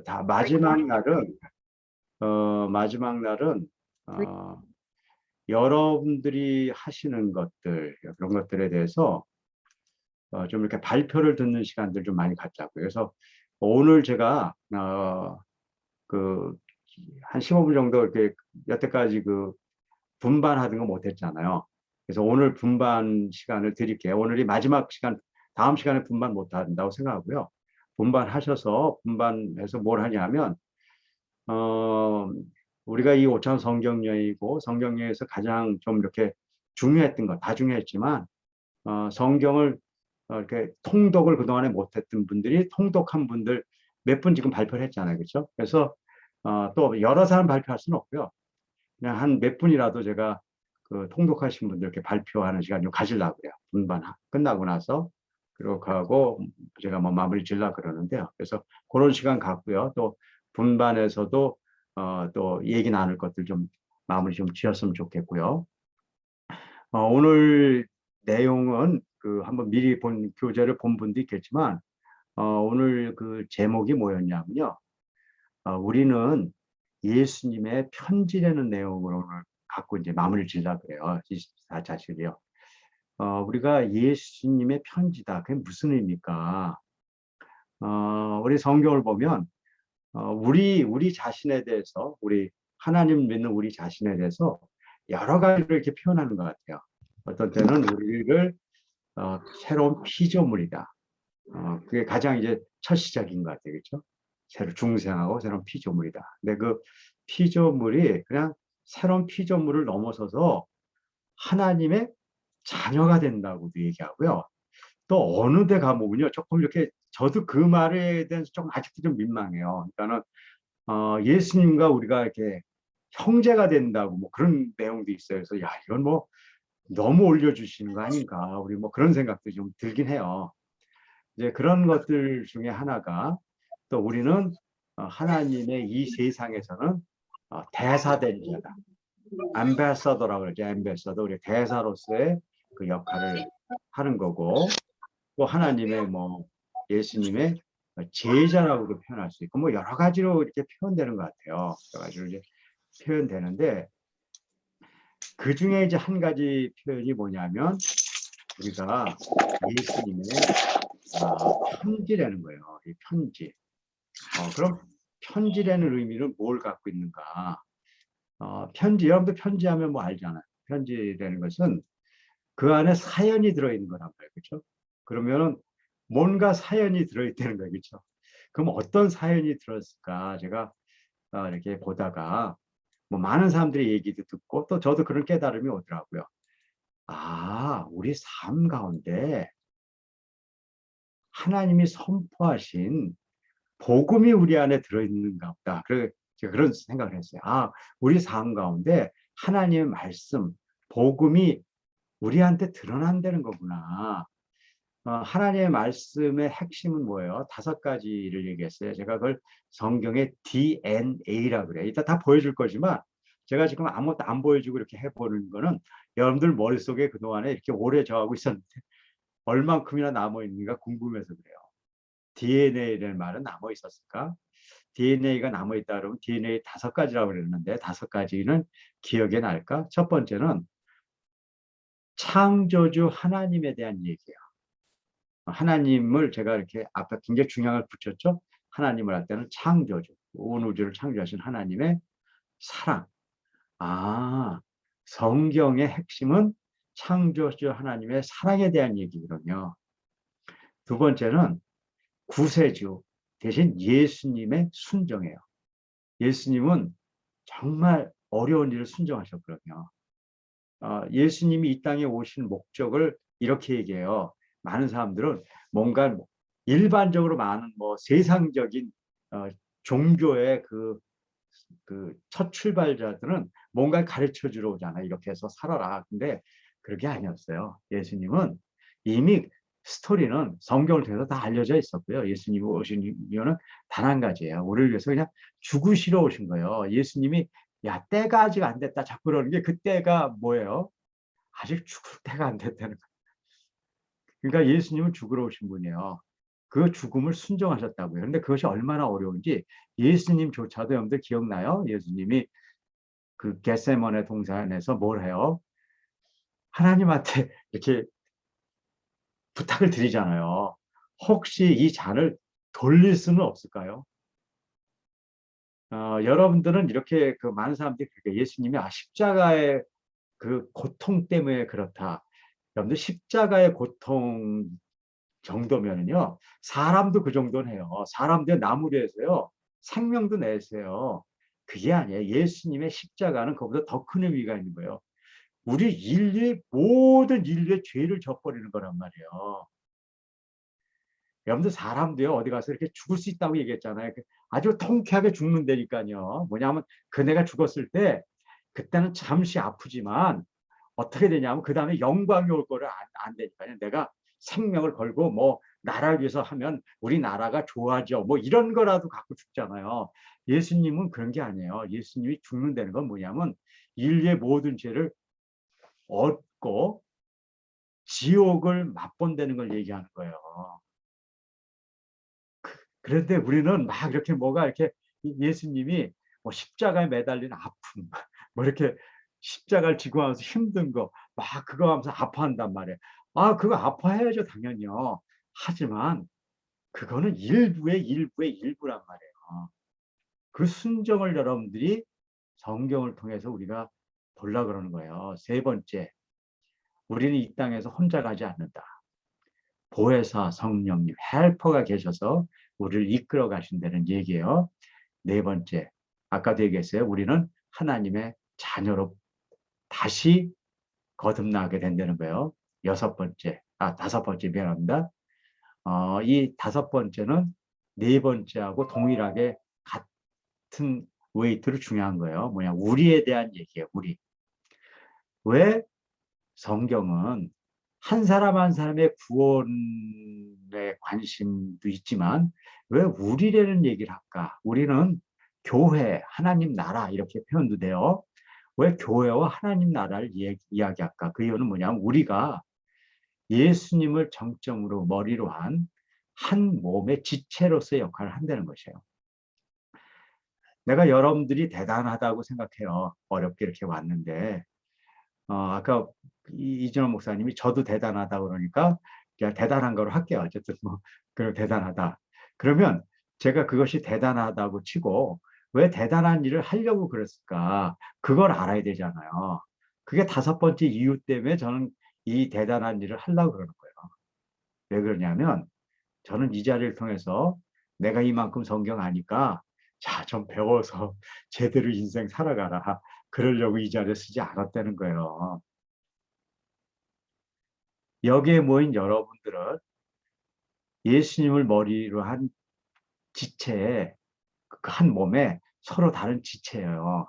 다 마지막 날은 어, 여러분들이 하시는 것들 그런 것들에 대해서 좀 이렇게 발표를 듣는 시간들 좀 많이 갖자고요. 그래서 오늘 제가 그 한 15분 정도 이렇게 여태까지 그 분반하던 거 못했잖아요. 그래서 오늘 분반 시간을 드릴게요. 오늘이 마지막 시간, 다음 시간에 분반 못한다고 생각하고요. 분반하셔서 분반해서 뭘 하냐면 우리가 이 5차 성경여행이고 성경여행에서 가장 좀 이렇게 중요했던 것, 다 중요했지만 성경을 이렇게 통독을 그동안에 못했던 분들이 통독한 분들 몇 분 지금 발표를 했잖아요. 그렇죠? 그래서 또 여러 사람 발표할 수는 없고요. 그냥 한 몇 분이라도 제가 그 통독하신 분들 이렇게 발표하는 시간 좀 가지려고 그래요. 분반 끝나고 나서 그렇게 하고 제가 뭐 마무리 질라 그러는데요. 그래서 그런 시간 갖고요. 또 분반에서도 또 얘기 나눌 것들 좀 마무리 좀 지었으면 좋겠고요. 오늘 내용은 그 한번 미리 본 교재를 본 분도 있겠지만 오늘 그 제목이 뭐였냐면요. 우리는 예수님의 편지라는 내용으로 오늘 갖고 이제 마무리를 지려고 그래요. 24자실이요. 우리가 예수님의 편지다. 그게 무슨 의미입니까? 우리 성경을 보면 우리 자신에 대해서 우리 하나님 믿는 우리 자신에 대해서 여러 가지로 이렇게 표현하는 것 같아요. 어떤 때는 우리를 새로운 피조물이다. 그게 가장 이제 첫 시작인 것 같아요. 그렇죠? 새로 중생하고 새로운 피조물이다. 근데 그 피조물이 그냥 새로운 피조물을 넘어서서 하나님의 자녀가 된다고도 얘기하고요. 또 어느 데 가보면요. 조금 이렇게 저도 그 말에 대해서 조금 아직도 좀 민망해요. 그러니까는 예수님과 우리가 이렇게 형제가 된다고 뭐 그런 내용도 있어요. 그래서 야, 이건 뭐 너무 올려주시는 거 아닌가. 우리 뭐 그런 생각도 좀 들긴 해요. 이제 그런 것들 중에 하나가 또 우리는 하나님의 이 세상에서는 대사된 자다. 암베서더라고 그러죠. 암베서더. 우리 대사로서의 그 역할을 하는 거고 또 하나님의 뭐 예수님의 제자라고도 표현할 수 있고 뭐 여러 가지로 이렇게 표현되는 것 같아요. 여러 가지로 이제 표현되는데 그 중에 이제 한 가지 표현이 뭐냐면 우리가 예수님의 편지라는 거예요. 이 편지. 그럼 편지라는 의미는 뭘 갖고 있는가? 편지, 여러분들 편지하면 뭐 알잖아요. 편지라는 것은 그 안에 사연이 들어있는 거란 말이에요. 그렇죠? 그러면은 뭔가 사연이 들어있다는 거예요. 그렇죠? 그럼 어떤 사연이 들었을까? 제가 이렇게 보다가 뭐 많은 사람들의 얘기도 듣고 또 저도 그런 깨달음이 오더라고요. 우리 삶 가운데 하나님이 선포하신 복음이 우리 안에 들어있는가 보다. 그래, 제가 그런 생각을 했어요. 우리 삶 가운데 하나님의 말씀, 복음이 우리한테 드러난다는 거구나. 하나님의 말씀의 핵심은 뭐예요? 5가지를 얘기했어요. 제가 그걸 성경의 DNA라고 그래요. 이따 다 보여줄 거지만 제가 지금 아무것도 안 보여주고 이렇게 해보는 거는 여러분들 머릿속에 그동안에 이렇게 오래 저하고 있었는데 얼만큼이나 남아있는가 궁금해서 그래요. DNA라는 말은 남아 있었을까? DNA가 남아 있다 그러면 DNA 5가지라고 그랬는데 5가지는 기억에 날까? 첫 번째는 창조주 하나님에 대한 얘기예요. 하나님을 제가 이렇게 앞에 굉장히 중요한 걸 붙였죠. 하나님을 할 때는 창조주, 온 우주를 창조하신 하나님의 사랑. 성경의 핵심은 창조주 하나님의 사랑에 대한 얘기거든요. 두 번째는 구세주 대신 예수님의 순종이에요. 예수님은 정말 어려운 일을 순종하셨거든요. 예수님이 이 땅에 오신 목적을 이렇게 얘기해요. 많은 사람들은 뭔가 일반적으로 많은 뭐 세상적인 종교의 그 첫 출발자들은 뭔가 가르쳐 주러 오잖아요. 이렇게 해서 살아라. 근데 그게 아니었어요. 예수님은 이미 스토리는 성경을 통해서 다 알려져 있었고요. 예수님이 오신 이유는 단 한 가지예요. 우리를 위해서 그냥 죽으시러 오신 거예요. 예수님이 야, 때가 아직 안 됐다. 자꾸 그러는 게 그 때가 뭐예요? 아직 죽을 때가 안 됐다는 거예요. 그러니까 예수님은 죽으러 오신 분이에요. 그 죽음을 순종하셨다고요. 그런데 그것이 얼마나 어려운지 예수님조차도 여러분들 기억나요? 예수님이 그 겟세마네 동산에서 뭘 해요? 하나님한테 이렇게 부탁을 드리잖아요. 혹시 이 잔을 돌릴 수는 없을까요? 여러분들은 이렇게 그 많은 사람들이 그렇게 예수님이 십자가의 그 고통 때문에 그렇다. 여러분들 십자가의 고통 정도면은요, 사람도 그 정도는 해요. 사람들 나무로 해서요, 생명도 내세요. 그게 아니에요. 예수님의 십자가는 그보다 더 큰 의미가 있는 거예요. 우리 인류의 모든 인류의 죄를 져버리는 거란 말이에요. 여러분들 사람도요, 어디 가서 이렇게 죽을 수 있다고 얘기했잖아요. 아주 통쾌하게 죽는다니까요. 뭐냐면 그네가 죽었을 때 그때는 잠시 아프지만 어떻게 되냐면 그 다음에 영광이 올 거를 안 되니까요. 내가 생명을 걸고 뭐 나라를 위해서 하면 우리나라가 좋아져 뭐 이런 거라도 갖고 죽잖아요. 예수님은 그런 게 아니에요. 예수님이 죽는다는 건 뭐냐면 인류의 모든 죄를 얻고 지옥을 맛본다는 걸 얘기하는 거예요. 그런데 우리는 막 이렇게 뭐가 이렇게 예수님이 뭐 십자가에 매달린 아픔, 뭐 이렇게 십자가를 지고 하면서 힘든 거, 막 그거 하면서 아파한단 말이에요. 그거 아파해야죠, 당연히요. 하지만 그거는 일부의 일부란 말이에요. 그 순정을 여러분들이 성경을 통해서 우리가 보려 그러는 거예요. 세 번째, 우리는 이 땅에서 혼자 가지 않는다. 보혜사 성령님, 헬퍼가 계셔서 우리를 이끌어 가신다는 얘기예요. 네 번째, 아까도 얘기했어요. 우리는 하나님의 자녀로 다시 거듭나게 된다는 거예요. 다섯 번째 미안합니다. 이 다섯 번째는 네 번째하고 동일하게 같은 웨이트로 중요한 거예요. 뭐냐, 우리에 대한 얘기예요. 우리. 왜 성경은 한 사람 한 사람의 구원에 관심도 있지만 왜 우리라는 얘기를 할까? 우리는 교회, 하나님 나라 이렇게 표현도 돼요. 왜 교회와 하나님 나라를 이야기할까? 그 이유는 뭐냐면 우리가 예수님을 정점으로 머리로 한 몸의 지체로서의 역할을 한다는 것이에요. 내가 여러분들이 대단하다고 생각해요. 어렵게 이렇게 왔는데 아까 이진원 목사님이 저도 대단하다 그러니까 그냥 대단한 거로 할게요. 어쨌든 뭐 그럼 대단하다. 그러면 제가 그것이 대단하다고 치고 왜 대단한 일을 하려고 그랬을까? 그걸 알아야 되잖아요. 그게 다섯 번째 이유 때문에 저는 이 대단한 일을 하려고 그러는 거예요. 왜 그러냐면 저는 이 자리를 통해서 내가 이만큼 성경 아니까 자, 좀 배워서 제대로 인생 살아가라. 그러려고 이 자리에 쓰지 않았다는 거예요. 여기에 모인 여러분들은 예수님을 머리로 한 지체에 그 한 몸에 서로 다른 지체예요.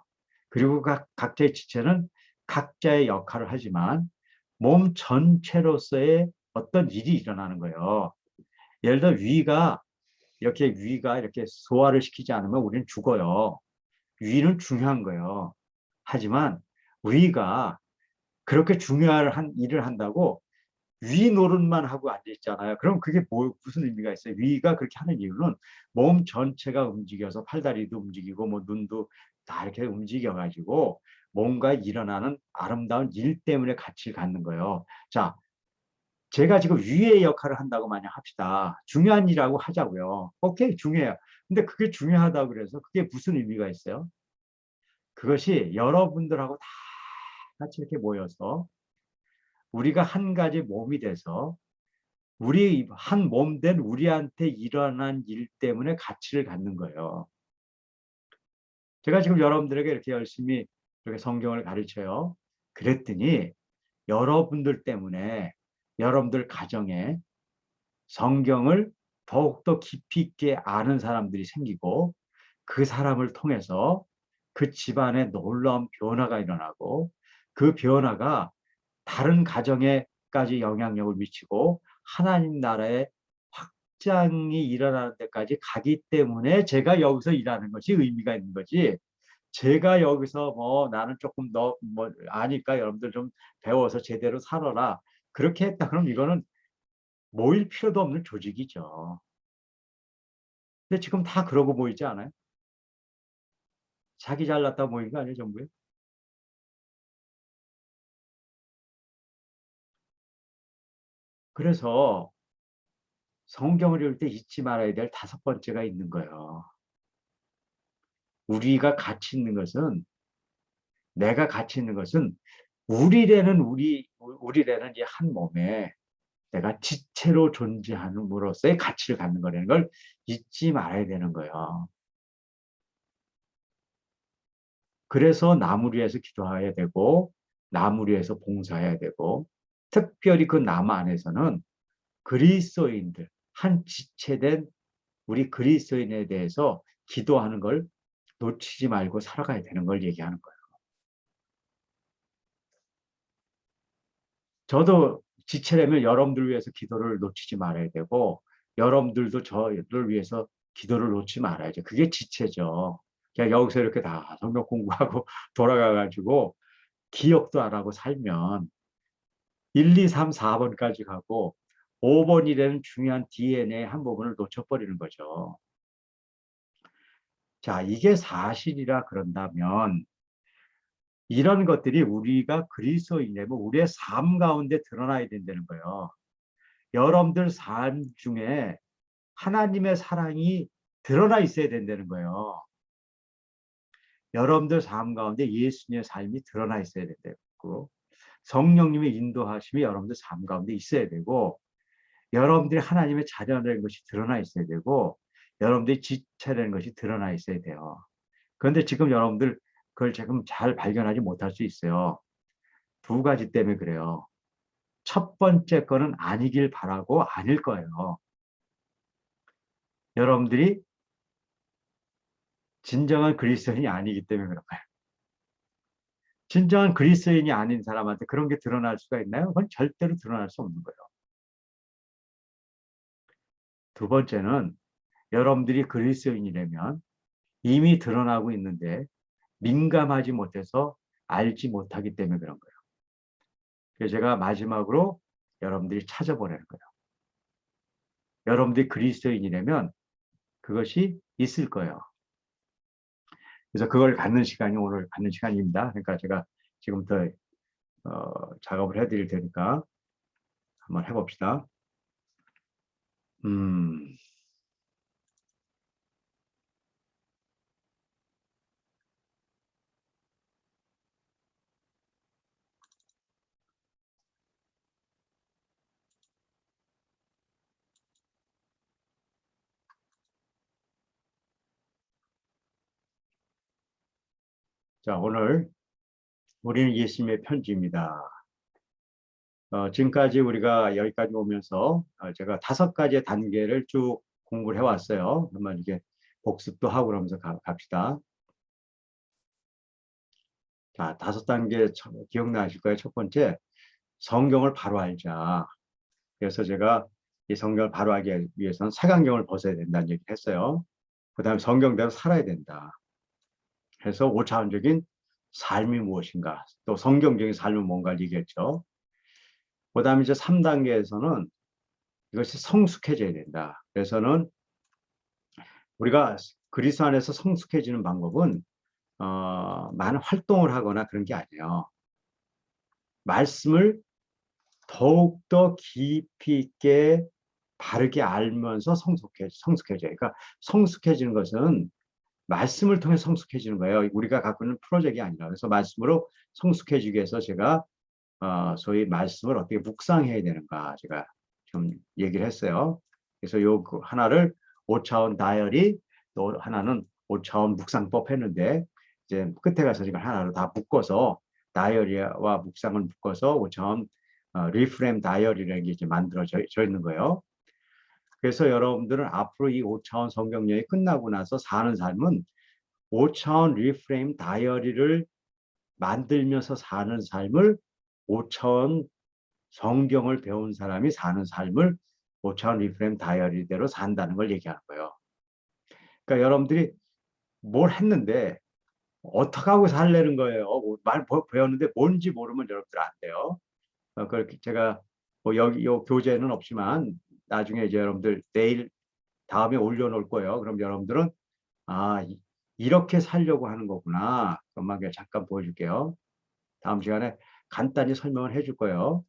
그리고 각자의 지체는 각자의 역할을 하지만 몸 전체로서의 어떤 일이 일어나는 거예요. 예를 들어 위가 이렇게 소화를 시키지 않으면 우리는 죽어요. 위는 중요한 거예요. 하지만 위가 그렇게 중요한 일을 한다고 위 노릇만 하고 앉아 있잖아요. 그럼 그게 무슨 의미가 있어요? 위가 그렇게 하는 이유는 몸 전체가 움직여서 팔다리도 움직이고 뭐 눈도 다 이렇게 움직여가지고 뭔가 일어나는 아름다운 일 때문에 가치를 갖는 거예요. 자, 제가 지금 위의 역할을 한다고 만약 합시다. 중요한 일이라고 하자고요. 오케이, 중요해요. 근데 그게 중요하다고 그래서 그게 무슨 의미가 있어요? 그것이 여러분들하고 다 같이 이렇게 모여서 우리가 한 가지 몸이 돼서 우리 한 몸 된 우리한테 일어난 일 때문에 가치를 갖는 거예요. 제가 지금 여러분들에게 이렇게 열심히 이렇게 성경을 가르쳐요. 그랬더니 여러분들 때문에 여러분들 가정에 성경을 더욱더 깊이 있게 아는 사람들이 생기고 그 사람을 통해서 그 집안에 놀라운 변화가 일어나고 그 변화가 다른 가정에까지 영향력을 미치고 하나님 나라의 확장이 일어나는 데까지 가기 때문에 제가 여기서 일하는 것이 의미가 있는 거지. 제가 여기서 뭐 나는 조금 더 뭐 아니까 여러분들 좀 배워서 제대로 살아라. 그렇게 했다 그럼 이거는 모일 필요도 없는 조직이죠. 근데 지금 다 그러고 보이지 않아요? 자기 잘났다 보이는 거 아니에요, 전부에? 그래서 성경을 읽을 때 잊지 말아야 될 다섯 번째가 있는 거예요. 우리가 가치 있는 것은, 내가 가치 있는 것은 우리라는 이 한 몸에 내가 지체로 존재함으로써의 가치를 갖는 거라는 걸 잊지 말아야 되는 거예요. 그래서 남을 위해서 기도해야 되고, 남을 위해서 봉사해야 되고, 특별히 그 남 안에서는 그리스도인들, 한 지체된 우리 그리스도인에 대해서 기도하는 걸 놓치지 말고 살아가야 되는 걸 얘기하는 거예요. 저도 지체라면 여러분들 위해서 기도를 놓치지 말아야 되고, 여러분들도 저를 위해서 기도를 놓지 말아야죠. 그게 지체죠. 그냥 여기서 이렇게 다 성경 공부하고 돌아가가지고 기억도 안 하고 살면 1, 2, 3, 4번까지 가고 5번이라는 중요한 DNA 한 부분을 놓쳐버리는 거죠. 자, 이게 사실이라 그런다면 이런 것들이 우리가 그리스도인이라면 우리의 삶 가운데 드러나야 된다는 거예요. 여러분들 삶 중에 하나님의 사랑이 드러나 있어야 된다는 거예요. 여러분들 삶 가운데 예수님의 삶이 드러나 있어야 된다고. 성령님의 인도하심이 여러분들 삶 가운데 있어야 되고, 여러분들이 하나님의 자녀라는 것이 드러나 있어야 되고, 여러분들이 지체라는 것이 드러나 있어야 돼요. 그런데 지금 여러분들 그걸 지금 잘 발견하지 못할 수 있어요. 두 가지 때문에 그래요. 첫 번째 거는 아니길 바라고 아닐 거예요. 여러분들이 진정한 그리스도인이 아니기 때문에 그런 거예요. 진정한 그리스도인이 아닌 사람한테 그런 게 드러날 수가 있나요? 그건 절대로 드러날 수 없는 거예요. 두 번째는 여러분들이 그리스도인이라면 이미 드러나고 있는데 민감하지 못해서 알지 못하기 때문에 그런 거예요. 그래서 제가 마지막으로 여러분들이 찾아보라는 거예요. 여러분들이 그리스도인이라면 그것이 있을 거예요. 그래서 그걸 갖는 시간이 오늘 갖는 시간입니다. 그러니까 제가 지금부터 작업을 해드릴 테니까 한번 해봅시다. 음, 자, 오늘 우리는 예수님의 편지입니다. 지금까지 우리가 여기까지 오면서 제가 다섯 가지의 단계를 쭉 공부를 해왔어요. 그러면 이게 복습도 하고 그러면서 갑시다. 자, 다섯 단계 기억나실 거예요. 첫 번째, 성경을 바로 알자. 그래서 제가 이 성경을 바로 알기 위해서는 색안경을 벗어야 된다는 얘기를 했어요. 그 다음에 성경대로 살아야 된다. 해서 5차원적인 삶이 무엇인가, 또 성경적인 삶은 뭔가를 얘기했죠. 그 다음에 이제 3단계에서는 이것이 성숙해져야 된다. 그래서는 우리가 그리스도 안에서 성숙해지는 방법은 많은 활동을 하거나 그런 게 아니에요. 말씀을 더욱더 깊이 있게 바르게 알면서 성숙해져요. 그러니까 성숙해지는 것은 말씀을 통해 성숙해지는 거예요. 우리가 갖고 있는 프로젝트가 아니라. 그래서 말씀으로 성숙해지기 위해서 제가 소위 말씀을 어떻게 묵상해야 되는가 제가 좀 얘기를 했어요. 그래서 요 하나를 5차원 다이어리, 또 하나는 5차원 묵상법 했는데, 이제 끝에 가서 이걸 하나로 다 묶어서 다이어리와 묵상을 묶어서 5차원 리프레임 다이어리라는 게 이제 만들어져 있는 거예요. 그래서 여러분들은 앞으로 이 5차원 성경 여행이 끝나고 나서 사는 삶은 5차원 리프레임 다이어리를 만들면서 사는 삶을 5차원 성경을 배운 사람이 사는 삶을 5차원 리프레임 다이어리대로 산다는 걸 얘기하는 거예요. 그러니까 여러분들이 뭘 했는데 어떻게 하고 살려는 거예요. 말 배웠는데 뭔지 모르면 여러분들 안 돼요. 그걸 제가 뭐 여기 요 교재는 없지만 나중에 이제 여러분들 내일 다음에 올려놓을 거예요. 그럼 여러분들은 아, 이렇게 살려고 하는 거구나. 그것만 잠깐 보여줄게요. 다음 시간에 간단히 설명을 해줄 거예요.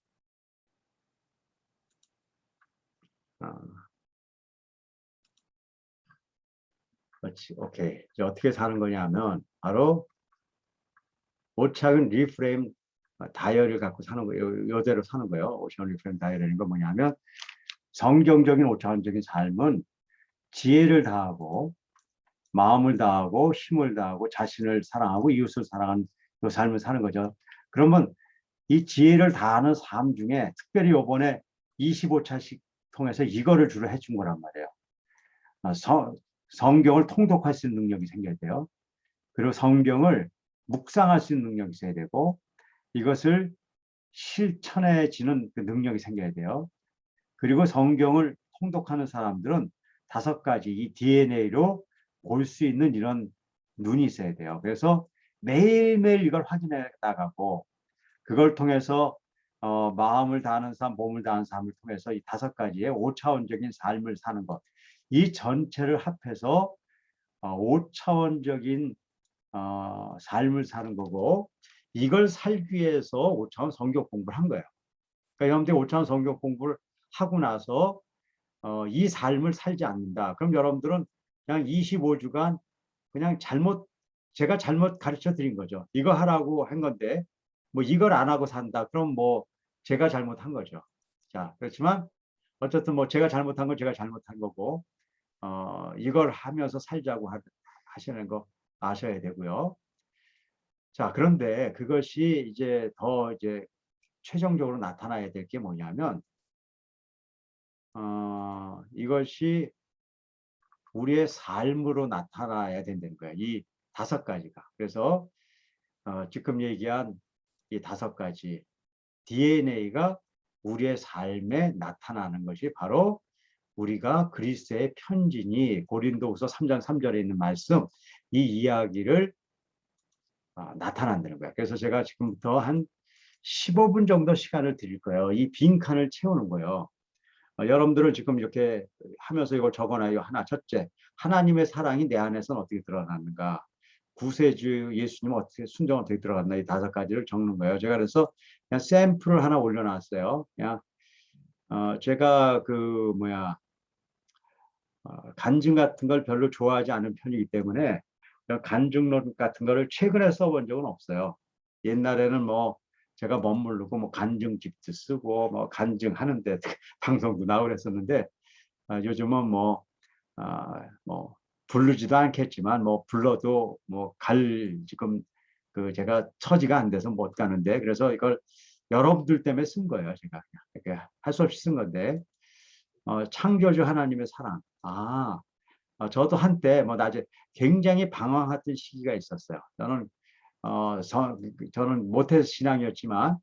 그렇지. 오케이. 이제 어떻게 사는 거냐면 바로 오차원 리프레임 다이어를 갖고 사는 거예요. 요대로 사는 거예요. 오차원 리프레임 다이어라는 건 뭐냐면 성경적인 오차원적인 삶은 지혜를 다하고 마음을 다하고 힘을 다하고 자신을 사랑하고 이웃을 사랑하는 그 삶을 사는 거죠. 그러면 이 지혜를 다하는 삶 중에 특별히 이번에 25차씩 통해서 이거를 주로 해준 거란 말이에요. 성경을 통독할 수 있는 능력이 생겨야 돼요. 그리고 성경을 묵상할 수 있는 능력이 있어야 되고 이것을 실천해지는 그 능력이 생겨야 돼요. 그리고 성경을 통독하는 사람들은 5가지 이 DNA로 볼 수 있는 이런 눈이 있어야 돼요. 그래서 매일매일 이걸 확인해 나가고 그걸 통해서 마음을 다하는 삶, 몸을 다하는 삶을 통해서 이 5가지의 5차원적인 삶을 사는 것. 이 전체를 합해서 5차원적인 삶을 사는 거고 이걸 살기 위해서 5차원 성경 공부를 한 거예요. 그러니까 여러분들이 5차원 성경 공부를 하고 나서 이 삶을 살지 않는다. 그럼 여러분들은 그냥 25주간 그냥 제가 잘못 가르쳐 드린 거죠. 이거 하라고 한 건데 뭐 이걸 안 하고 산다. 그럼 뭐 제가 잘못한 거죠. 자, 그렇지만 어쨌든 뭐 제가 잘못한 건 제가 잘못한 거고 이걸 하면서 살자고 하시는 거 아셔야 되고요. 자, 그런데 그것이 이제 더 이제 최종적으로 나타나야 될 게 뭐냐면 이것이 우리의 삶으로 나타나야 된다는 거예요. 이 5가지가. 그래서 지금 얘기한 이 5가지 DNA가 우리의 삶에 나타나는 것이 바로 우리가 그리스도의 편지니 고린도후서 3장 3절에 있는 말씀 이 이야기를 나타난다는 거예요. 그래서 제가 지금부터 한 15분 정도 시간을 드릴 거예요. 이 빈칸을 채우는 거예요. 여러분들은 지금 이렇게 하면서 이걸 적어놔요. 하나, 첫째, 하나님의 사랑이 내 안에서는 어떻게 드러나는가? 구세주 예수님 어떻게 순종 어떻게 들어갔나 이 5가지를 적는 거예요. 제가 그래서 그냥 샘플을 하나 올려놨어요. 그냥 제가 그 뭐야 간증 같은 걸 별로 좋아하지 않은 편이기 때문에 간증론 같은 거를 최근에 써본 적은 없어요. 옛날에는 뭐 제가 멋모르고 뭐 간증집도 쓰고 뭐 간증하는데 방송도 나오고 그랬었는데 요즘은 뭐 부르지도 않겠지만 뭐 불러도 뭐 지금 그 제가 처지가 안 돼서 못 가는데 그래서 이걸 여러분들 때문에 쓴 거예요. 제가 이렇게 할 수 없이 쓴 건데 창조주 하나님의 사랑. 저도 한때 뭐 낮에 굉장히 방황했던 시기가 있었어요. 저는 모태 신앙이었지만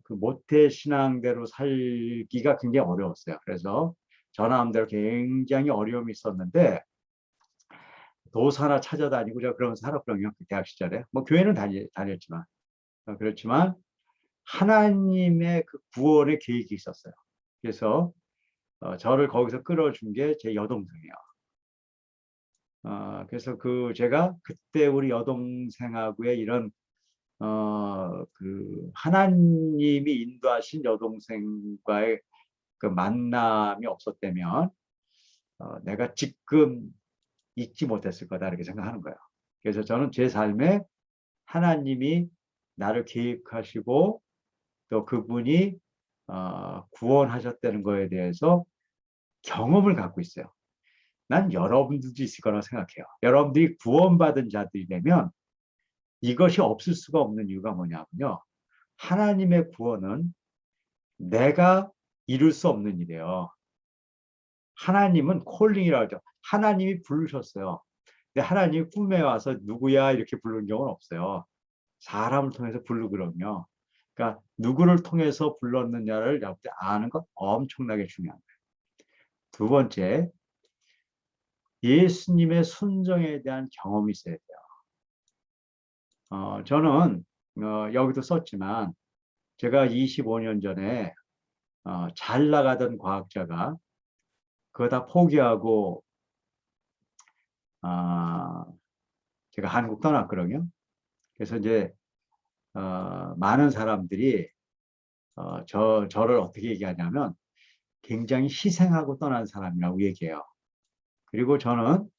그 모태 신앙대로 살기가 굉장히 어려웠어요. 그래서 저 마음대로 굉장히 어려움이 있었는데 도사나 찾아다니고 제가 그러면서 살았거든요. 그 대학 시절에. 뭐 교회는 다녔지만 그렇지만 하나님의 그 구원의 계획이 있었어요. 그래서 저를 거기서 끌어준 게 제 여동생이에요. 그래서 제가 그때 우리 여동생하고의 이런 그 하나님이 인도하신 여동생과의 그 만남이 없었다면 내가 지금 잊지 못했을 거다 이렇게 생각하는 거예요. 그래서 저는 제 삶에 하나님이 나를 계획하시고 또 그분이 구원하셨다는 거에 대해서 경험을 갖고 있어요. 난 여러분들도 있을 거라고 생각해요. 여러분들이 구원받은 자들이라면 이것이 없을 수가 없는 이유가 뭐냐면요. 하나님의 구원은 내가 이룰 수 없는 일이에요. 하나님은 콜링이라고 하죠. 하나님이 부르셨어요. 근데 하나님이 꿈에 와서 누구야 이렇게 부르는 경우는 없어요. 사람을 통해서 부르거든요. 그러니까 누구를 통해서 불렀느냐를 아는 것 엄청나게 중요한 거예요. 두 번째, 예수님의 순종에 대한 경험이 있어야 돼요. 저는 여기도 썼지만 제가 25년 전에 잘 나가던 과학자가 그거 다 포기하고 아, 제가 한국 떠났거든요. 그래서 이제 많은 사람들이 저를 어떻게 얘기하냐면 굉장히 희생하고 떠난 사람이라고 얘기해요. 그리고 저는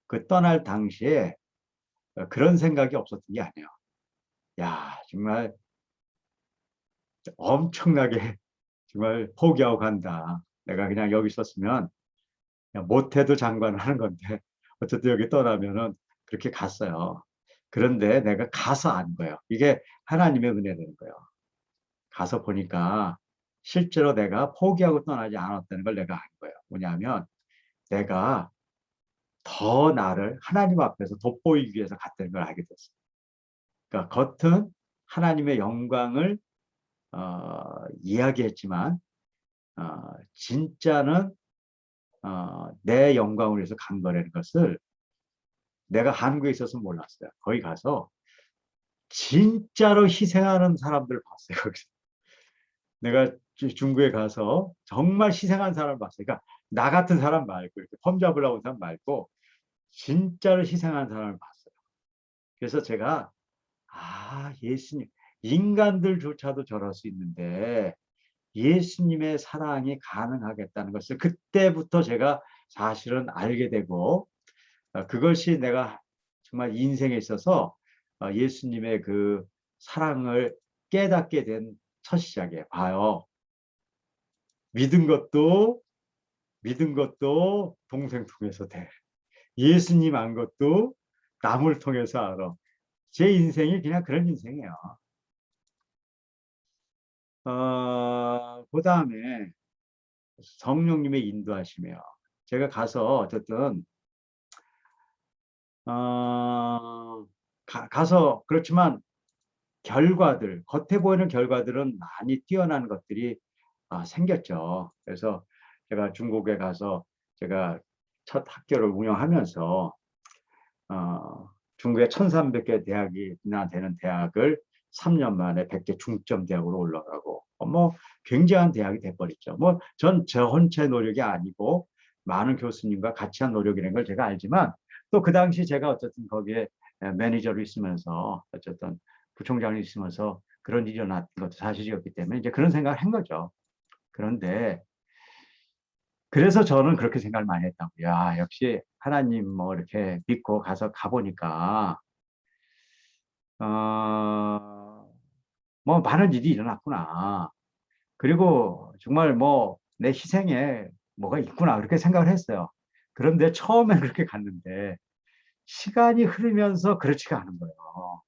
그 떠날 당시에 그런 생각이 없었던 게 아니에요. 야, 정말 엄청나게 정말 포기하고 간다. 내가 그냥 여기 있었으면 그냥 못해도 장관을 하는 건데 어쨌든 여기 떠나면은 그렇게 갔어요. 그런데 내가 가서 안 거예요. 이게 하나님의 은혜라는 거예요. 가서 보니까 실제로 내가 포기하고 떠나지 않았다는 걸 내가 안 거예요. 뭐냐면 내가 더 나를 하나님 앞에서 돋보이기 위해서 갔다는 걸 알게 됐어요. 그러니까 겉은 하나님의 영광을 이야기했지만 진짜는 내 영광을 위해서 간 거라는 것을 내가 한국에 있어서 몰랐어요. 거기 가서 진짜로 희생하는 사람들을 봤어요. 거기서. 내가 중국에 가서 정말 희생한 사람을 봤어요. 그러니까 나 같은 사람 말고 이렇게 펌 잡으려고 한 사람 말고 진짜로 희생한 사람을 봤어요. 그래서 제가 예수님 인간들조차도 저럴 수 있는데 예수님의 사랑이 가능하겠다는 것을 그때부터 제가 사실은 알게 되고 그것이 내가 정말 인생에 있어서 예수님의 그 사랑을 깨닫게 된 첫 시작이에요. 봐요. 믿은 것도 동생 통해서 돼. 예수님 안 것도 남을 통해서 알아. 제 인생이 그냥 그런 인생이에요. 그 다음에 성령님의 인도하심이에요. 제가 가서 어쨌든 가서 그렇지만 결과들 겉에 보이는 결과들은 많이 뛰어난 것들이 생겼죠. 그래서 제가 중국에 가서 제가 첫 학교를 운영하면서 중국의 1300개 대학이나 되는 대학을 3년 만에 100개 중점 대학으로 올라가고 뭐 굉장한 대학이 돼버렸죠. 뭐 전 저 혼자의 노력이 아니고 많은 교수님과 같이 한 노력이라는 걸 제가 알지만 또 그 당시 제가 어쨌든 거기에 매니저로 있으면서 어쨌든 부총장이 있으면서 그런 일이 일어났던 것도 사실이었기 때문에 이제 그런 생각을 한 거죠. 그런데 그래서 저는 그렇게 생각을 많이 했다고. 야, 역시 하나님 뭐 이렇게 믿고 가서 가보니까 뭐 많은 일이 일어났구나. 그리고 정말 뭐 내 희생에 뭐가 있구나 그렇게 생각을 했어요. 그런데 처음에 그렇게 갔는데 시간이 흐르면서 그렇지가 않은 거예요.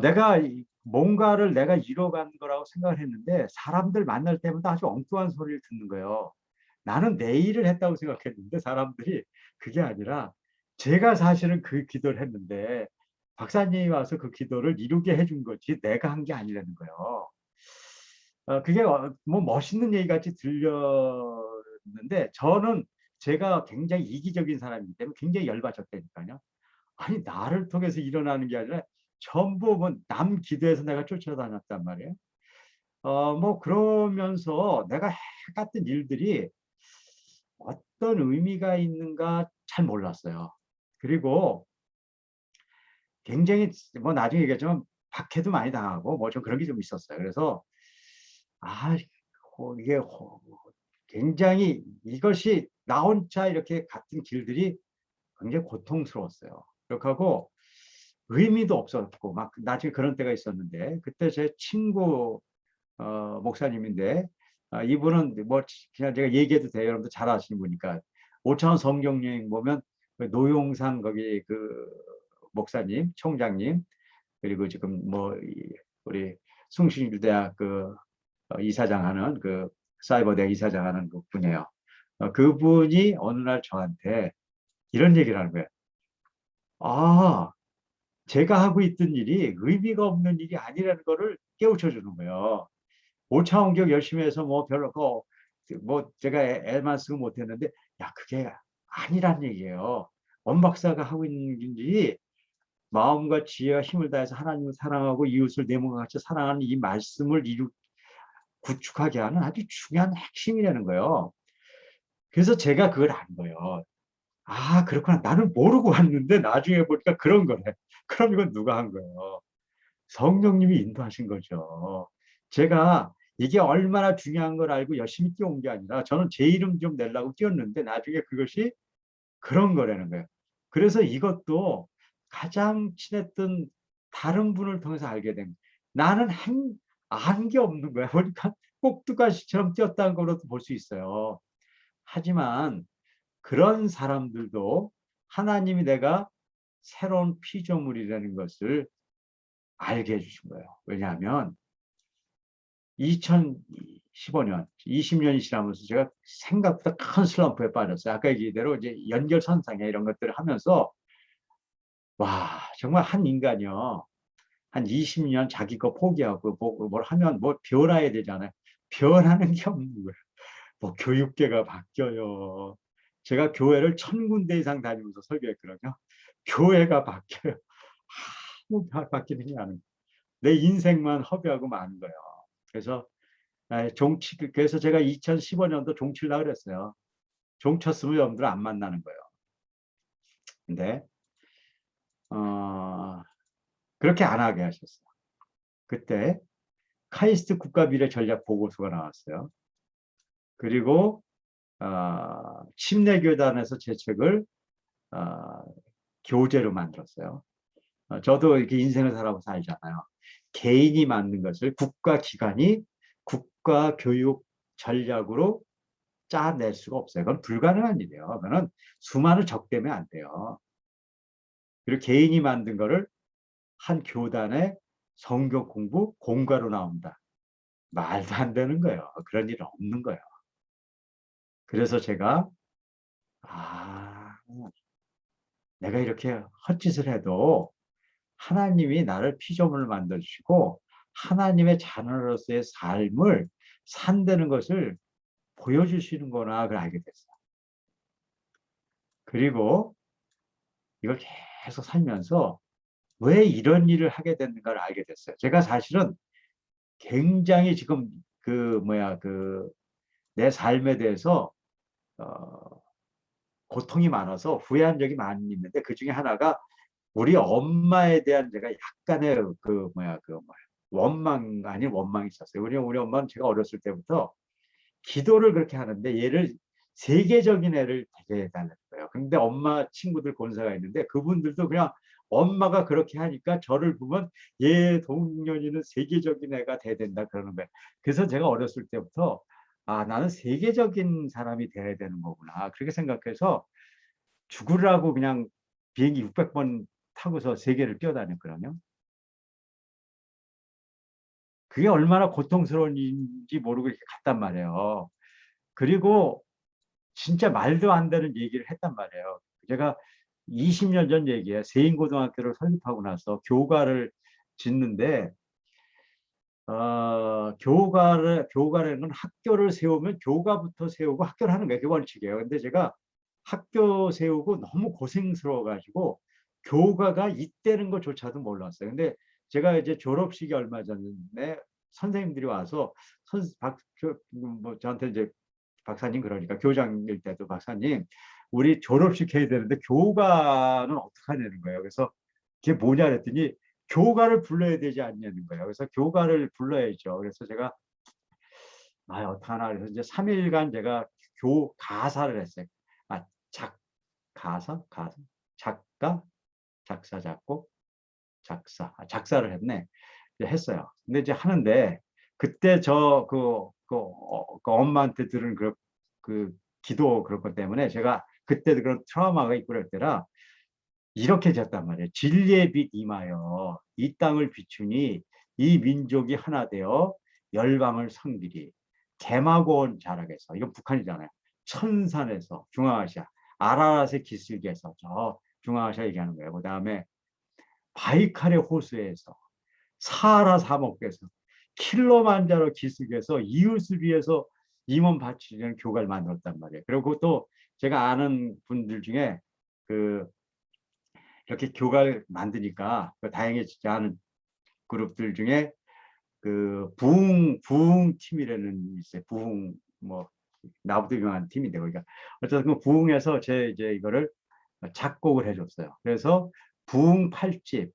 내가 뭔가를 내가 이뤄간 거라고 생각을 했는데 사람들 만날 때마다 아주 엉뚱한 소리를 듣는 거예요. 나는 내 일을 했다고 생각했는데 사람들이 그게 아니라 제가 사실은 그 기도를 했는데 박사님이 와서 그 기도를 이루게 해준 거지 내가 한 게 아니라는 거예요. 그게 뭐 멋있는 얘기 같이 들렸는데 저는 제가 굉장히 이기적인 사람이기 때문에 굉장히 열받쳤다니까요. 아니 나를 통해서 일어나는 게 아니라 전부 뭐 남 기도해서 내가 쫓아다녔단 말이에요. 뭐 그러면서 내가 해갔던 일들이 어떤 의미가 있는가 잘 몰랐어요. 그리고 굉장히 뭐 나중에 얘기했지만 박해도 많이 당하고 뭐 좀 그런 게 좀 있었어요. 그래서 아 이게 굉장히 이것이 나 혼자 이렇게 같은 길들이 굉장히 고통스러웠어요. 그렇게 하고 의미도 없었고 막 나중에 그런 때가 있었는데 그때 제 친구 목사님인데 이분은 뭐 그냥 제가 얘기해도 돼요. 여러분들 잘 아시는 분이니까 오차원 성경여행 보면 그 노용상 거기 그 목사님 총장님 그리고 지금 뭐 우리 숭실대학 그 이사장 하는 그 사이버대학 이사장 하는 그 분이에요. 그분이 어느 날 저한테 이런 얘기를 하는 거예요. 아, 제가 하고 있던 일이 의미가 없는 일이 아니라는 거를 깨우쳐 주는 거예요. 5차 원격 열심히 해서 뭐 별로 뭐 제가 애만 쓰고 못했는데 야 그게 아니란 얘기예요. 원 박사가 하고 있는 일이 마음과 지혜와 힘을 다해서 하나님을 사랑하고 이웃을 내 몸과 같이 사랑하는 이 말씀을 구축하게 하는 아주 중요한 핵심이라는 거예요. 그래서 제가 그걸 안 거예요. 아, 그렇구나. 나는 모르고 왔는데 나중에 보니까 그런 거네. 그럼 이건 누가 한 거예요? 성령님이 인도하신 거죠. 제가 이게 얼마나 중요한 걸 알고 열심히 뛰어온 게 아니라 저는 제 이름 좀 내려고 뛰었는데 나중에 그것이 그런 거라는 거예요. 그래서 이것도 가장 친했던 다른 분을 통해서 알게 된 거예요. 나는 안 게 없는 거야. 보니까 꼭두가시처럼 뛰었다는 걸로도 볼 수 있어요. 하지만 그런 사람들도 하나님이 내가 새로운 피조물이라는 것을 알게 해주신 거예요. 왜냐하면 2015년, 20년이 지나면서 제가 생각보다 큰 슬럼프에 빠졌어요. 아까 얘기대로 이제 연결선상에 이런 것들을 하면서 와, 정말 한 인간이요. 한 20년 자기 거 포기하고 뭘 하면 뭐 변화해야 되잖아요. 변하는 게 없는 거예요. 뭐 교육계가 바뀌어요. 제가 교회를 1000군데 이상 다니면서 설교했거든요. 교회가 바뀌어요. 뭐 바뀌는 게 아니고 내 인생만 허비하고 마는 거예요. 그래서 그래서 제가 2015년도 종칠라 그랬어요. 종쳤으면 여러분들 안 만나는 거예요. 근데 그렇게 안 하게 하셨어요. 그때 카이스트 국가미래 전략 보고서가 나왔어요. 그리고 침례교단에서 제 책을 교재로 만들었어요. 저도 이렇게 인생을 살아보면서 알잖아요. 개인이 만든 것을 국가기관이 국가 교육 전략으로 짜낼 수가 없어요. 그건 불가능한 일이에요. 그거는 수많은 적되면 안 돼요. 그리고 개인이 만든 거를 한 교단의 성경 공부 공과로 나온다. 말도 안 되는 거예요. 그런 일은 없는 거예요. 그래서 제가 내가 이렇게 헛짓을 해도 하나님이 나를 피조물을 만들어주시고 하나님의 자녀로서의 삶을 산다는 것을 보여주시는구나 그걸 알게 됐어요. 그리고 이걸 계속 살면서 왜 이런 일을 하게 됐는가를 알게 됐어요. 제가 사실은 굉장히 지금 내 삶에 대해서 고통이 많아서 후회한 적이 많이 있는데 그 중에 하나가 우리 엄마에 대한 제가 약간의 원망 아닌 원망이 있었어요. 우리 엄마는 제가 어렸을 때부터 기도를 그렇게 하는데 얘를 세계적인 애를 되게 해달라는 거예요. 근데 엄마 친구들 권사가 있는데 그분들도 그냥 엄마가 그렇게 하니까 저를 보면 얘 동년이는 세계적인 애가 돼야 된다 그러는 거예요. 그래서 제가 어렸을 때부터 나는 세계적인 사람이 돼야 되는 거구나 그렇게 생각해서 죽으라고 그냥 비행기 600번 타고서 세계를 뛰어다녔거든요. 그게 얼마나 고통스러운 일인지 모르고 이렇게 갔단 말이에요. 그리고 진짜 말도 안 되는 얘기를 했단 말이에요. 제가 20년 전 얘기예요. 세인고등학교를 설립하고 나서 교가를 짓는데 교가라는 건 학교를 세우면 교가부터 세우고 학교를 하는 거예요. 그 원칙이에요. 근데 제가 학교 세우고 너무 고생스러워 가지고 교가가 있다는 것조차도 몰랐어요. 근데 제가 이제 졸업식이 얼마 전에 선생님들이 와서 저한테 이제 박사님 그러니까 교장일 때도 박사님 우리 졸업식 해야 되는데 교가는 어떻게 하냐는 거예요. 그래서 그게 뭐냐 그랬더니 교가를 불러야 되지 않냐는 거예요. 그래서 교가를 불러야죠. 그래서 제가 어떡하나 그래서 이제 3일간 제가 가사를 했어요. 아, 가사? 작가? 작사, 작곡? 작사를 했네. 했어요. 근데 이제 하는데 그때 그 엄마한테 들은 그 기도 그런 것 때문에 제가 그때도 그런 트라우마가 있고 그럴 때라 이렇게 졌단 말이에요. 진리의 빛 임하여 이 땅을 비추니 이 민족이 하나 되어 열방을 섬기리. 개마고원 자락에서 이건 북한이잖아요. 천산에서 중앙아시아 아라랏의 기슭에서 저 중앙아시아 얘기하는 거예요. 그 다음에 바이칼의 호수에서 사하라 사목에서 킬로만자로 기슭에서 이웃을 위해서 임원 바치는 교가를 만들었단 말이에요. 그리고 또 제가 아는 분들 중에 그 이렇게 교가를 만드니까 다행히 진짜 하는 그룹들 중에 그 부흥 팀이라는 있어요. 부흥 뭐 나보다 유명한 팀인데 거기가 어쨌든 그 부흥에서 제 이제 이거를 작곡을 해줬어요. 그래서 부흥 8집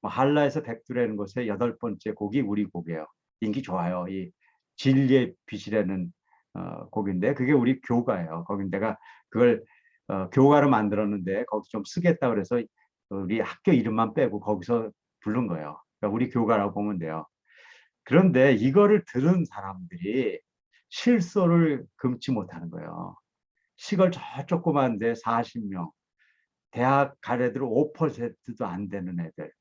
뭐 한라에서 백두라는 곳의 8번째 곡이 우리 곡이에요. 인기 좋아요. 이 진리의 빛이라는 곡인데 그게 우리 교가예요. 거기 내가 그걸 교가로 만들었는데 거기 좀 쓰겠다 그래서 우리 학교 이름만 빼고 거기서 부른 거예요. 그러니까 우리 교가라고 보면 돼요. 그런데 이거를 들은 사람들이 실소를 금치 못하는 거예요. 시골 저 조그만데 40명, 대학 갈 애들 5%도 안 되는 애들.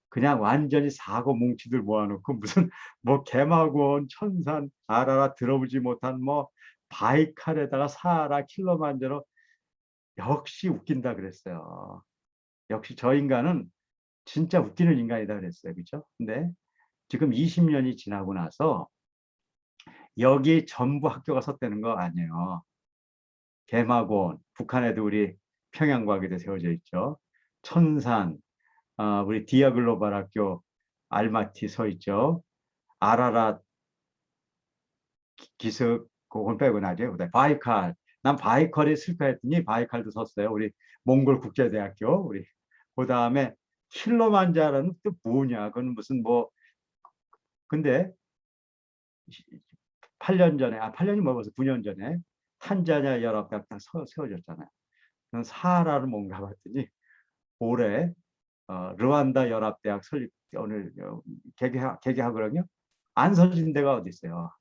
그냥 완전히 사고 뭉치들 모아놓고 무슨 뭐 개마고원, 천산, 아라라 들어보지 못한 뭐 바이칼에다가 사하라, 킬로만자로 역시 웃긴다 그랬어요. 역시 저 인간은 진짜 웃기는 인간이다 그랬어요. 그죠? 근데 지금 20년이 지나고 나서 여기 전부 학교가 섰다는 거 아니에요. 개마고원, 북한에도 우리 평양과학에도 세워져 있죠. 천산, 우리 디아글로벌 학교 알마티 서 있죠. 아라랏 기슭 그건 빼고 나죠. 그다음에 바이칼. 난 바이칼이 있을까 했더니 바이칼도 섰어요. 우리 몽골 국제대학교 우리 그다음에 킬로만자라는 또 뭐냐? 그건 무슨 뭐 근데 8년 전에 8년이 먹어서 9년 전에 탄자니아 연합대학 딱 세워졌잖아요. 그건 사하라를 뭔가 봤더니 올해 르완다 연합대학 설립 오늘 개개하거든요. 안 서진 데가 어디 있어요?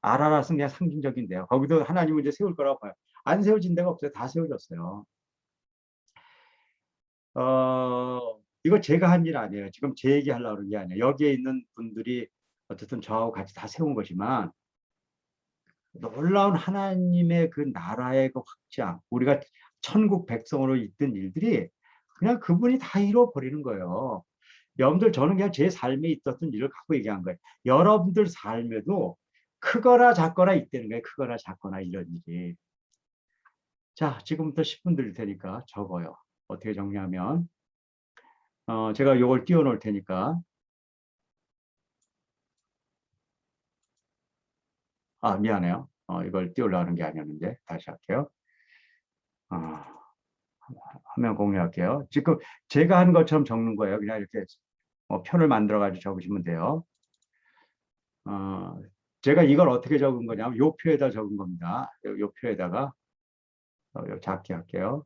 아라랏은 그냥 상징적인데요. 거기도 하나님은 이제 세울 거라고 봐요. 안 세워진 데가 없어요. 다 세워졌어요. 이거 제가 한 일 아니에요. 지금 제 얘기 하려고 그런 게 아니에요. 여기에 있는 분들이 어쨌든 저하고 같이 다 세운 거지만 놀라운 하나님의 그 나라의 그 확장, 우리가 천국 백성으로 있던 일들이 그냥 그분이 다 이뤄버리는 거예요. 여러분들 저는 그냥 제 삶에 있었던 일을 갖고 얘기한 거예요. 여러분들 삶에도 크거나 작거나 있다는 거예요. 크거나 작거나 이런 일이. 자, 지금부터 10분 드릴 테니까 적어요. 어떻게 정리하면 제가 이걸 띄워놓을 테니까 미안해요. 이걸 띄우려고 하는 게 아니었는데 다시 할게요. 화면 공유할게요. 지금 제가 한 것처럼 적는 거예요. 그냥 이렇게 표를 만들어 가지고 적으시면 돼요. 어, 제가 이걸 어떻게 적은 거냐면 요 표에다 적은 겁니다. 요 표에다가 작게 할게요.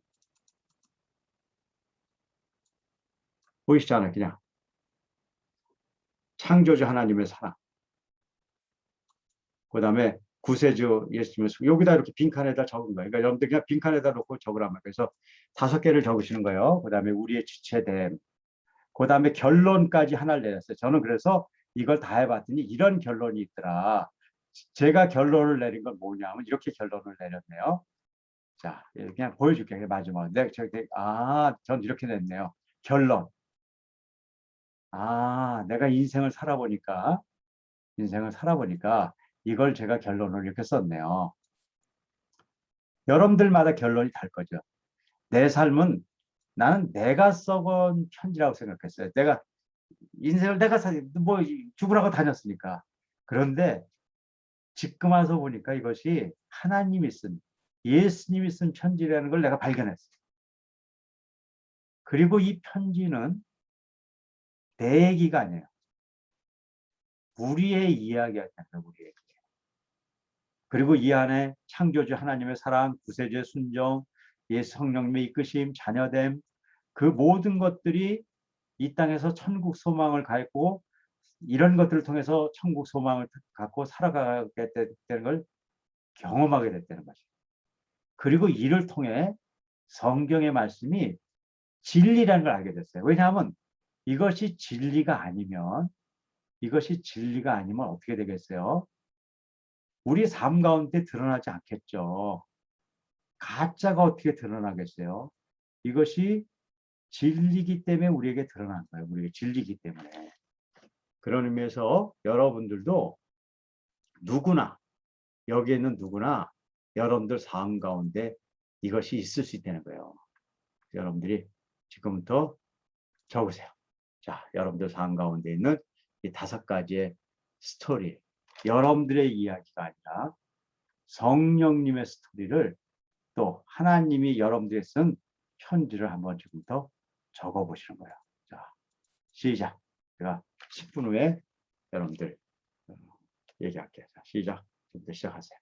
보이시잖아요. 그냥 창조주 하나님의 사랑. 그 다음에 구세주 예수님의 여기다 이렇게 빈칸에다 적은 거예요. 그러니까 여러분들 그냥 빈칸에다 놓고 적으라면 그래서 5개를 적으시는 거예요. 그 다음에 우리의 주체됨. 그 다음에 결론까지 하나를 내렸어요. 저는 그래서 이걸 다 해봤더니 이런 결론이 있더라. 제가 결론을 내린 건 뭐냐면 이렇게 결론을 내렸네요. 자, 그냥 보여줄게요. 마지막. 전 이렇게 냈네요. 결론. 내가 인생을 살아보니까 이걸 제가 결론을 이렇게 썼네요. 여러분들마다 결론이 다를 거죠. 내 삶은 나는 내가 써본 편지라고 생각했어요. 인생을 내가 뭐 죽으라고 다녔으니까. 그런데 지금 와서 보니까 이것이 하나님이 쓴 예수님이 쓴 편지라는 걸 내가 발견했어요. 그리고 이 편지는 내 얘기가 아니에요. 우리의 이야기가 아니에요. 우리의 얘기. 그리고 이 안에 창조주 하나님의 사랑, 구세주의 순종, 예수 성령님의 이끄심, 자녀됨 그 모든 것들이 이 땅에서 천국 소망을 갖고 이런 것들을 통해서 천국 소망을 갖고 살아가게 되는 걸 경험하게 됐다는 거죠. 그리고 이를 통해 성경의 말씀이 진리라는 걸 알게 됐어요. 왜냐하면 이것이 진리가 아니면 어떻게 되겠어요? 우리 삶 가운데 드러나지 않겠죠. 가짜가 어떻게 드러나겠어요? 이것이 진리기 때문에 우리에게 드러난 거예요. 우리에게 진리기 때문에. 그런 의미에서 여러분들도 누구나 여기에 있는 누구나 여러분들 삶 가운데 이것이 있을 수 있다는 거예요. 여러분들이 지금부터 적으세요. 자, 여러분들 삶 가운데 있는 이 5가지의 스토리, 여러분들의 이야기가 아니라 성령님의 스토리를 또 하나님이 여러분들에게 쓴 편지를 한번 지금부터 적어보시는 거예요. 자, 시작. 제가 10분 후에 여러분들 얘기할게요. 자, 시작. 지금부터 시작하세요.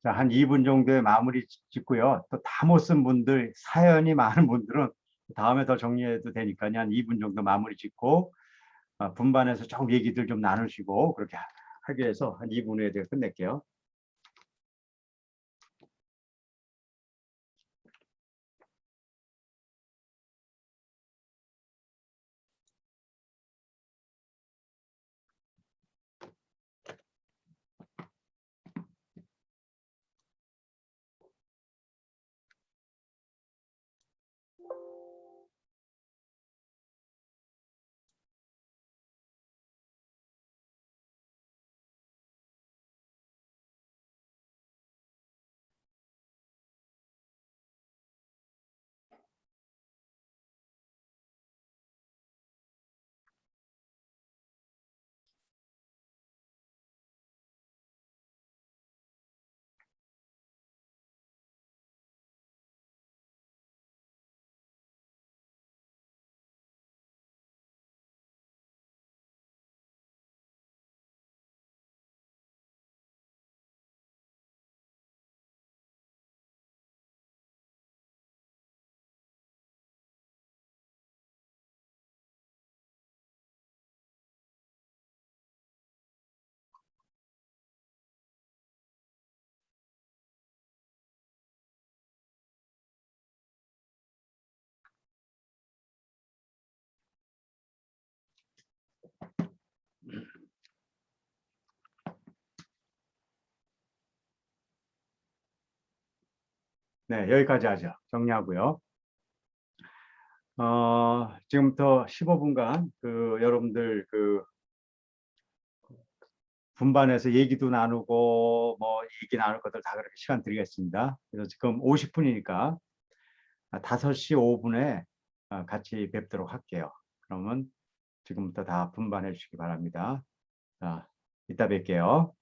자, 한 2분 정도의 마무리 짓고요. 또 다 못 쓴 분들, 사연이 많은 분들은 다음에 더 정리해도 되니까요. 한 2분 정도 마무리 짓고 분반해서 조금 얘기들 좀 나누시고 그렇게 하기 위해서 한 2분 후에 제가 끝낼게요. 네, 여기까지 하죠. 정리하고요. 지금부터 15분간 여러분들 분반해서 얘기도 나누고 뭐 얘기 나눌 것들 다 그렇게 시간 드리겠습니다. 그래서 지금 50분이니까 5시 5분에 같이 뵙도록 할게요. 그러면 지금부터 다 분반해 주시기 바랍니다. 자, 이따 뵐게요.